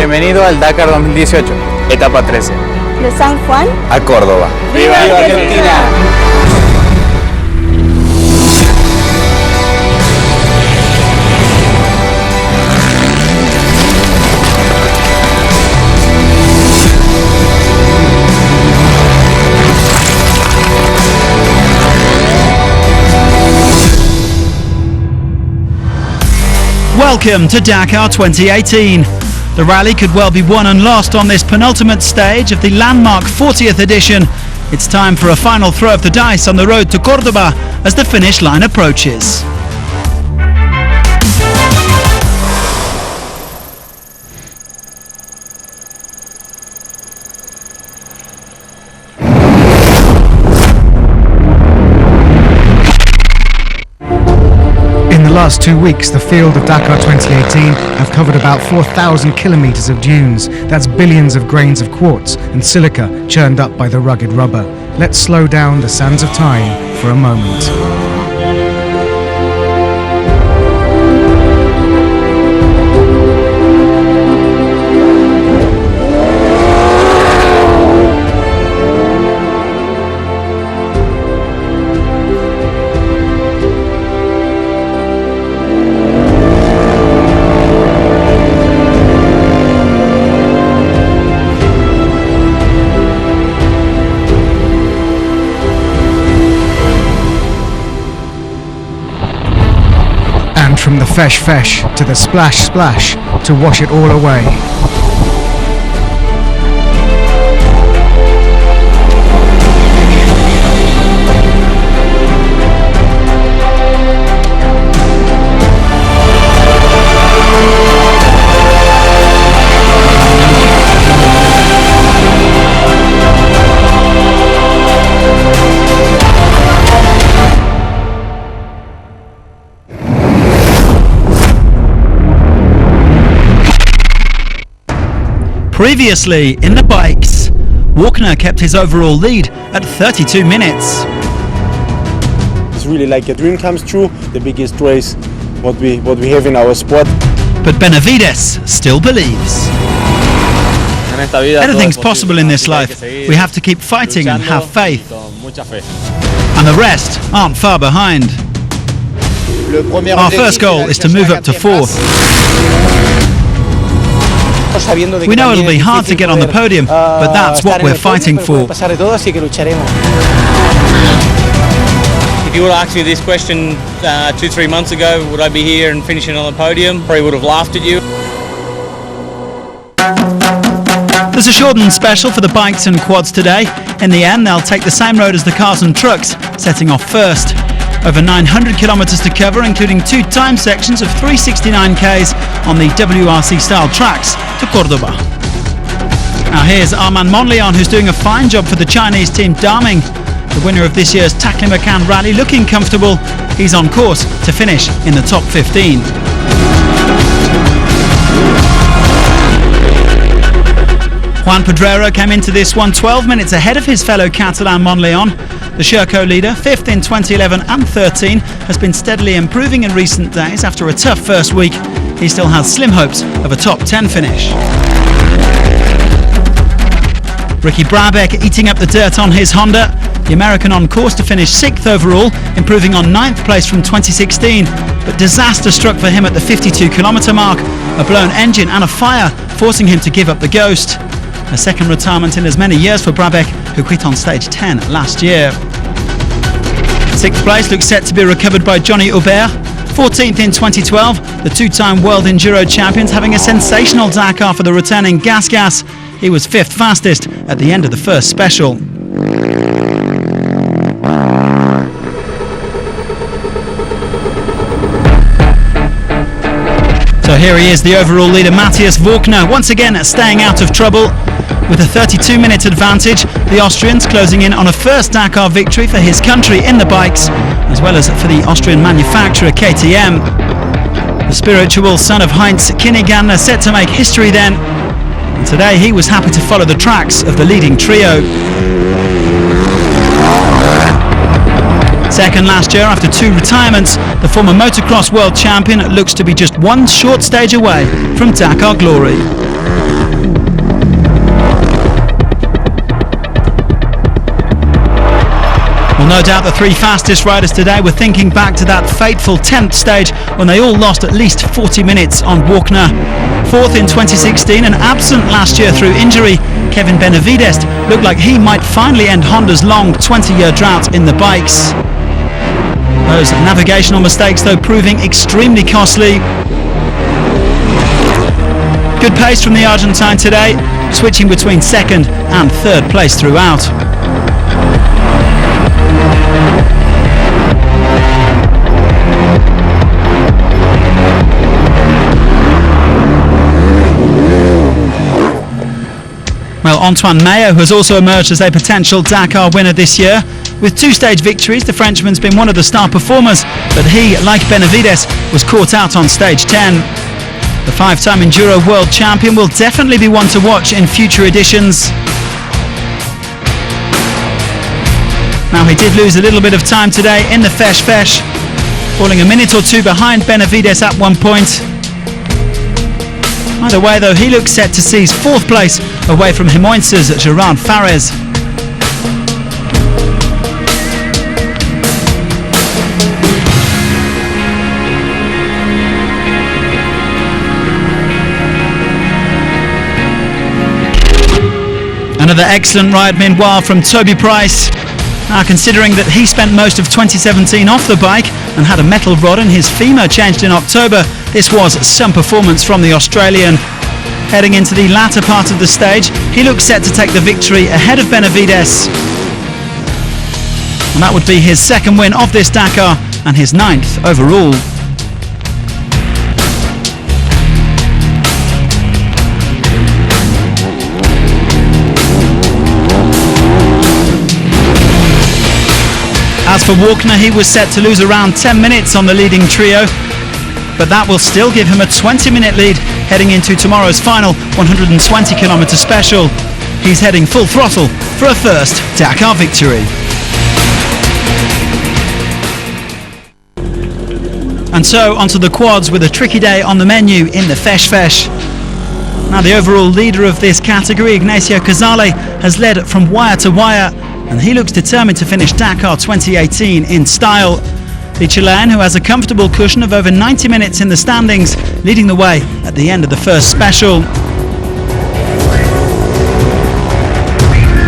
Bienvenido al Dakar 2018, etapa 13. De San Juan a Córdoba. ¡Viva Argentina! Welcome to Dakar 2018. The rally could well be won and lost on this penultimate stage of the landmark 40th edition. It's time for a final throw of the dice on the road to Córdoba as the finish line approaches. In the last 2 weeks, the field of Dakar 2018 have covered about 4,000 kilometres of dunes. That's billions of grains of quartz and silica churned up by the rugged rubber. Let's slow down the sands of time for a moment. From the fesh to the splash to wash it all away. Previously, in the bikes, Walkner kept his overall lead at 32 minutes. It's really like a dream comes true, the biggest race what we have in our sport. But Benavides still believes. Anything's possible in this life. We have to keep fighting and have faith. And the rest aren't far behind. Our first goal is to move up to fourth. We know it'll be hard to get on the podium, but that's what we're fighting for. If you would have asked me this question 2-3 months ago, would I be here and finishing on the podium? Probably would have laughed at you. There's a shortened special for the bikes and quads today. In the end, they'll take the same road as the cars and trucks, setting off first. Over 900 kilometres to cover, including 2 time sections of 369 Ks on the WRC-style tracks to Córdoba. Now here's Armand Monleon, who's doing a fine job for the Chinese team Daming. The winner of this year's Taklamakan rally, looking comfortable. He's on course to finish in the top 15. Juan Pedrero came into this one 12 minutes ahead of his fellow Catalan Monleon. The Sherco leader, 5th in 2011 and 13, has been steadily improving in recent days after a tough first week. He still has slim hopes of a top 10 finish. Ricky Brabec eating up the dirt on his Honda. The American on course to finish 6th overall, improving on 9th place from 2016. But disaster struck for him at the 52-kilometre mark. A blown engine and a fire forcing him to give up the ghost. A second retirement in as many years for Brabec, who quit on stage 10 last year. 6th place looks set to be recovered by Johnny Aubert. 14th in 2012, the 2-time World Enduro champions having a sensational Dakar for the returning Gas. He was 5th fastest at the end of the first special. So here he is, the overall leader, Matthias Walkner, once again staying out of trouble. With a 32-minute advantage, the Austrian's closing in on a first Dakar victory for his country in the bikes, as well as for the Austrian manufacturer KTM. The spiritual son of Heinz Kinnigan set to make history then, and today he was happy to follow the tracks of the leading trio. Second last year after 2 retirements, the former motocross world champion looks to be just one short stage away from Dakar glory. Well, no doubt the three fastest riders today were thinking back to that fateful 10th stage when they all lost at least 40 minutes on Walkner. Fourth in 2016 and absent last year through injury, Kevin Benavides looked like he might finally end Honda's long 20-year drought in the bikes. Those navigational mistakes, though, proving extremely costly. Good pace from the Argentine today, switching between second and third place throughout. Well, Antoine Mayo has also emerged as a potential Dakar winner this year. With two-stage victories, the Frenchman's been one of the star performers, but he, like Benavides, was caught out on stage 10. The five-time Enduro World Champion will definitely be one to watch in future editions. Now, he did lose a little bit of time today in the Fesh, falling a minute or two behind Benavides at one point. Either way, though, he looks set to seize fourth place away from Himoince's Gerard Fares. Another excellent ride, meanwhile, from Toby Price. Now, considering that he spent most of 2017 off the bike and had a metal rod in his femur changed in October, this was some performance from the Australian. Heading into the latter part of the stage, he looks set to take the victory ahead of Benavides. And that would be his second win of this Dakar and his 9th overall. As for Walkner, he was set to lose around 10 minutes on the leading trio, but that will still give him a 20-minute lead heading into tomorrow's final 120km special. He's heading full throttle for a first Dakar victory. And so onto the quads with a tricky day on the menu in the Fesh. Now, the overall leader of this category, Ignacio Casale, has led from wire to wire, and he looks determined to finish Dakar 2018 in style. The Chilean, who has a comfortable cushion of over 90 minutes in the standings, leading the way at the end of the first special.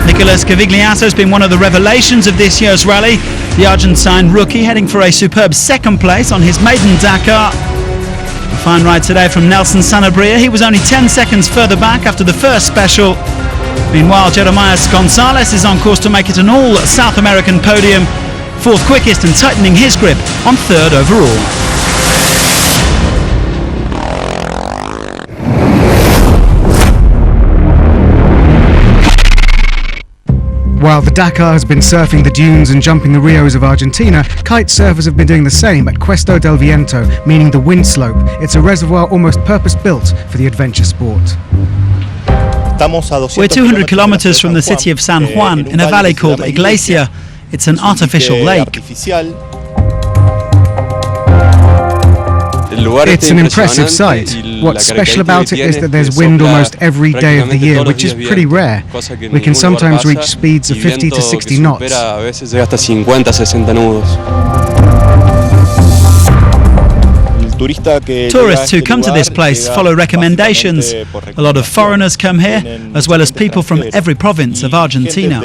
Nicolas Cavigliasso has been one of the revelations of this year's rally. The Argentine rookie heading for a superb second place on his maiden Dakar. A fine ride today from Nelson Sanabria. He was only 10 seconds further back after the first special. Meanwhile, Jeremias Gonzalez is on course to make it an all-South American podium. Fourth quickest and tightening his grip on third overall. While the Dakar has been surfing the dunes and jumping the Rios of Argentina, kite surfers have been doing the same at Cuesto del Viento, meaning the wind slope. It's a reservoir almost purpose-built for the adventure sport. We're 200 kilometers from the city of San Juan in a valley called Iglesia. It's an artificial lake. It's an impressive sight. What's special about it is that there's wind almost every day of the year, which is pretty rare. We can sometimes reach speeds of 50 to 60 knots. Tourists who come to this place follow recommendations. A lot of foreigners come here, as well as people from every province of Argentina.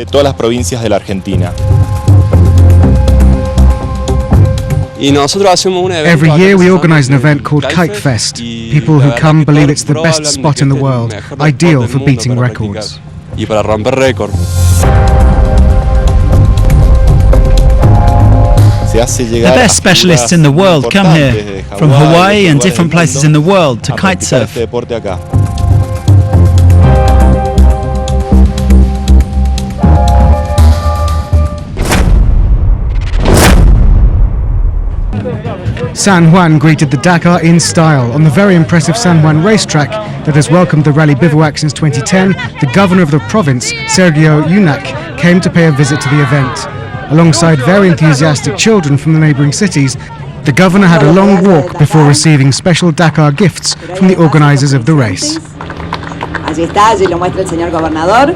Every year we organise an event called Kite Fest. People who come believe it's the best spot in the world, ideal for beating records. The best specialists in the world come here, from Hawaii and different places in the world, to kite surf. San Juan greeted the Dakar in style. On the very impressive San Juan racetrack that has welcomed the rally bivouac since 2010, the governor of the province, Sergio Unac, came to pay a visit to the event. Alongside very enthusiastic children from the neighbouring cities, the governor had a long walk before receiving special Dakar gifts from the organisers of the race. Allí está, allí lo muestra el señor gobernador.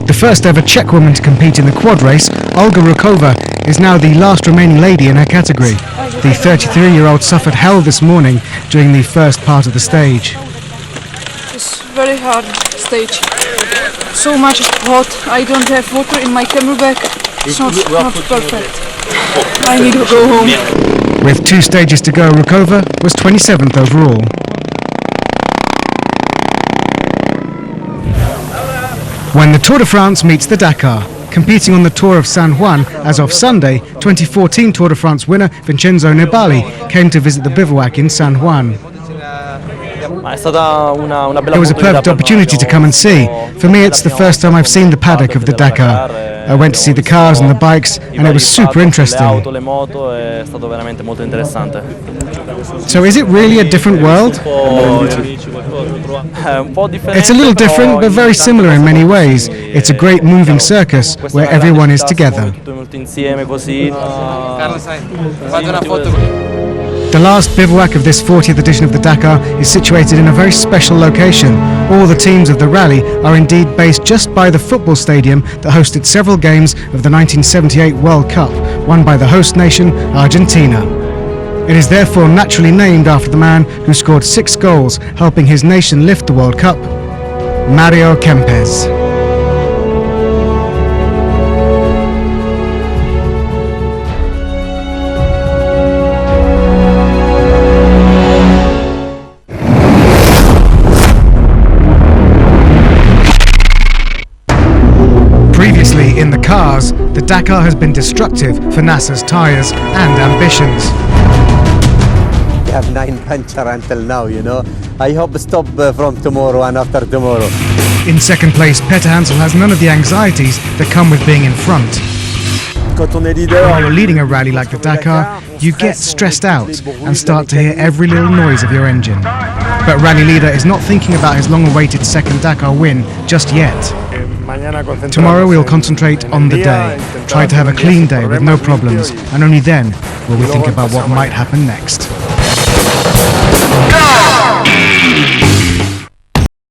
The first ever Czech woman to compete in the quad race, Olga Rukova, is now the last remaining lady in her category. The 33-year-old suffered hell this morning during the first part of the stage. It's very hard stage. So much hot. I don't have water in my camera bag. It's not perfect. I need to go home. With 2 stages to go, Rukova was 27th overall. When the Tour de France meets the Dakar, competing on the Tour of San Juan as of Sunday, 2014 Tour de France winner Vincenzo Nibali came to visit the bivouac in San Juan. It was a perfect opportunity to come and see. For me, it's the first time I've seen the paddock of the Dakar. I went to see the cars and the bikes, and it was super interesting. So is it really a different world? It's a little different, but very similar in many ways. It's a great moving circus where everyone is together. The last bivouac of this 40th edition of the Dakar is situated in a very special location. All the teams of the rally are indeed based just by the football stadium that hosted several games of the 1978 World Cup, won by the host nation, Argentina. It is therefore naturally named after the man who scored 6 goals, helping his nation lift the World Cup, Mario Kempes. Previously in the cars, the Dakar has been destructive for NASA's tyres and ambitions. We have 9 puncture until now, you know. I hope stop from tomorrow and after tomorrow. In second place, Peter Hansel has none of the anxieties that come with being in front. While you're leading a rally like the Dakar, you get stressed out and start to hear every little noise of your engine. But rally leader is not thinking about his long-awaited second Dakar win just yet. Tomorrow we'll concentrate on the day, try to have a clean day with no problems, and only then will we think about what might happen next. Go!